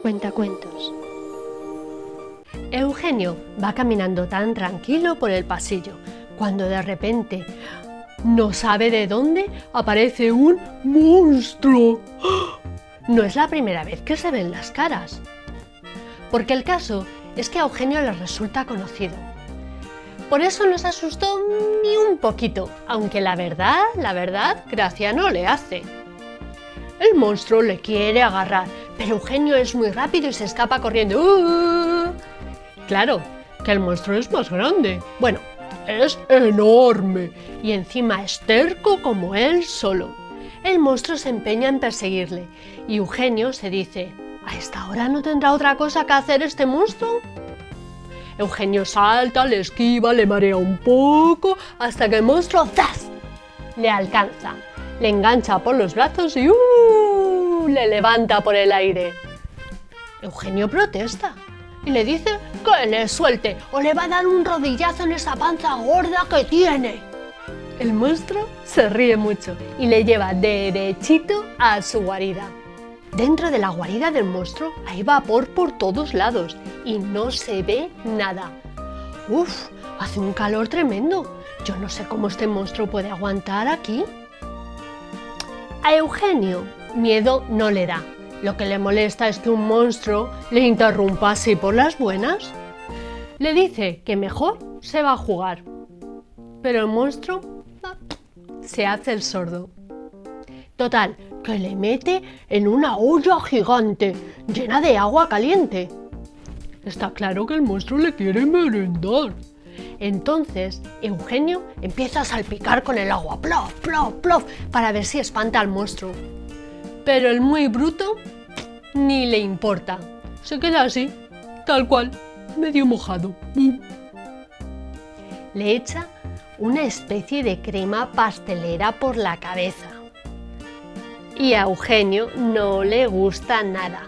cuentacuentos. Eugenio va caminando tan tranquilo por el pasillo, cuando de repente, no sabe de dónde, aparece un monstruo. No es la primera vez que se ven las caras, porque el caso es que a Eugenio le resulta conocido. Por eso no se asustó ni un poquito, aunque la verdad, gracia no le hace. El monstruo le quiere agarrar, pero Eugenio es muy rápido y se escapa corriendo. Claro, que el monstruo es más grande. Bueno, es enorme y encima es terco como él solo. El monstruo se empeña en perseguirle y Eugenio se dice: ¿a esta hora no tendrá otra cosa que hacer este monstruo? Eugenio salta, le esquiva, le marea un poco, hasta que el monstruo ¡zas!, le alcanza, le engancha por los brazos y le levanta por el aire. Eugenio protesta y le dice que le suelte o le va a dar un rodillazo en esa panza gorda que tiene. El monstruo se ríe mucho y le lleva derechito a su guarida. Dentro de la guarida del monstruo hay vapor por todos lados y no se ve nada. ¡Uf! Hace un calor tremendo. Yo no sé cómo este monstruo puede aguantar aquí. A Eugenio miedo no le da. Lo que le molesta es que un monstruo le interrumpa así por las buenas. Le dice que mejor se va a jugar. Pero el monstruo se hace el sordo. Total, que le mete en una olla gigante llena de agua caliente. Está claro que el monstruo le quiere merendar. Entonces Eugenio empieza a salpicar con el agua, plof, plof, plof, para ver si espanta al monstruo. Pero el muy bruto ni le importa. Se queda así, tal cual, medio mojado. Le echa una especie de crema pastelera por la cabeza. Y a Eugenio no le gusta nada.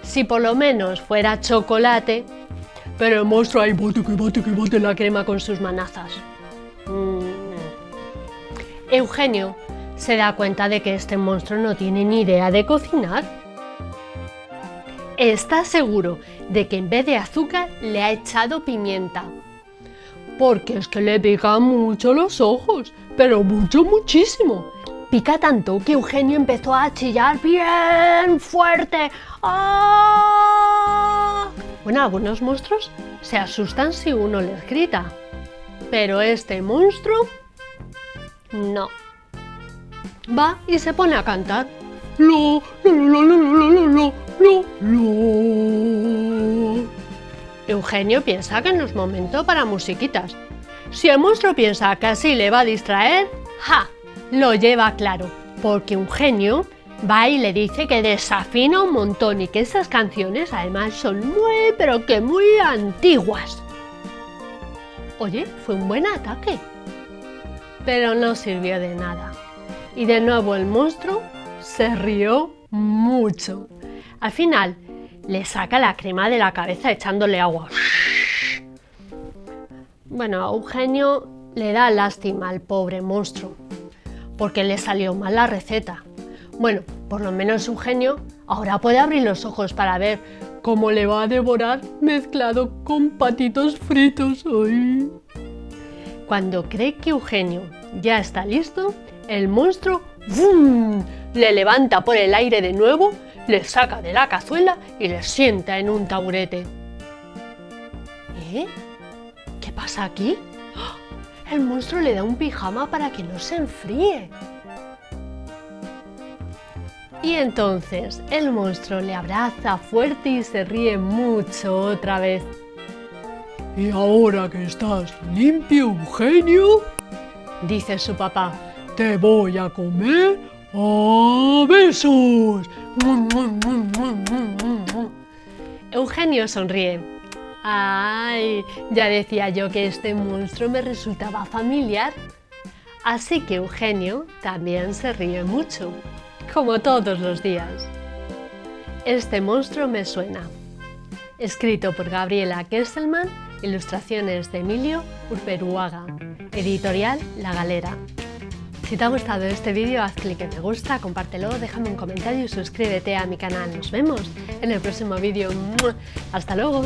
Si por lo menos fuera chocolate, pero el monstruo ahí bote la crema con sus manazas. Eugenio se da cuenta de que este monstruo no tiene ni idea de cocinar. Está seguro de que en vez de azúcar le ha echado pimienta. Porque es que le pica mucho los ojos, pero muchísimo. Pica tanto que Eugenio empezó a chillar bien fuerte. ¡Ah! Bueno, algunos monstruos se asustan si uno les grita, pero este monstruo no. Va y se pone a cantar. Lo, lo, lo, lo, lo, lo, lo, lo, lo. Eugenio piensa que no es momento para musiquitas. Si el monstruo piensa que así le va a distraer, ¡ja!, lo lleva claro, porque Eugenio va y le dice que desafina un montón y que esas canciones además son muy, pero que muy antiguas. Oye, fue un buen ataque, pero no sirvió de nada. Y de nuevo el monstruo se rió mucho. Al final le saca la crema de la cabeza echándole agua. Bueno, a Eugenio le da lástima al pobre monstruo, porque le salió mal la receta. Bueno, por lo menos Eugenio ahora puede abrir los ojos para ver cómo le va a devorar mezclado con patitos fritos. ¡Ay! Cuando cree que Eugenio ya está listo, el monstruo ¡bum!, le levanta por el aire de nuevo, le saca de la cazuela y le sienta en un taburete. ¿Eh? ¿Qué pasa aquí? El monstruo le da un pijama para que no se enfríe. Y entonces el monstruo le abraza fuerte y se ríe mucho otra vez. «Y ahora que estás limpio, Eugenio», dice su papá, «te voy a comer a besos». Eugenio sonríe. ¡Ay! Ya decía yo que este monstruo me resultaba familiar. Así que Eugenio también se ríe mucho, como todos los días. Este monstruo me suena. Escrito por Gabriela Kesselman, ilustraciones de Emilio Urperuaga, editorial La Galera. Si te ha gustado este vídeo, haz clic en me gusta, compártelo, déjame un comentario y suscríbete a mi canal. Nos vemos en el próximo vídeo. ¡Hasta luego!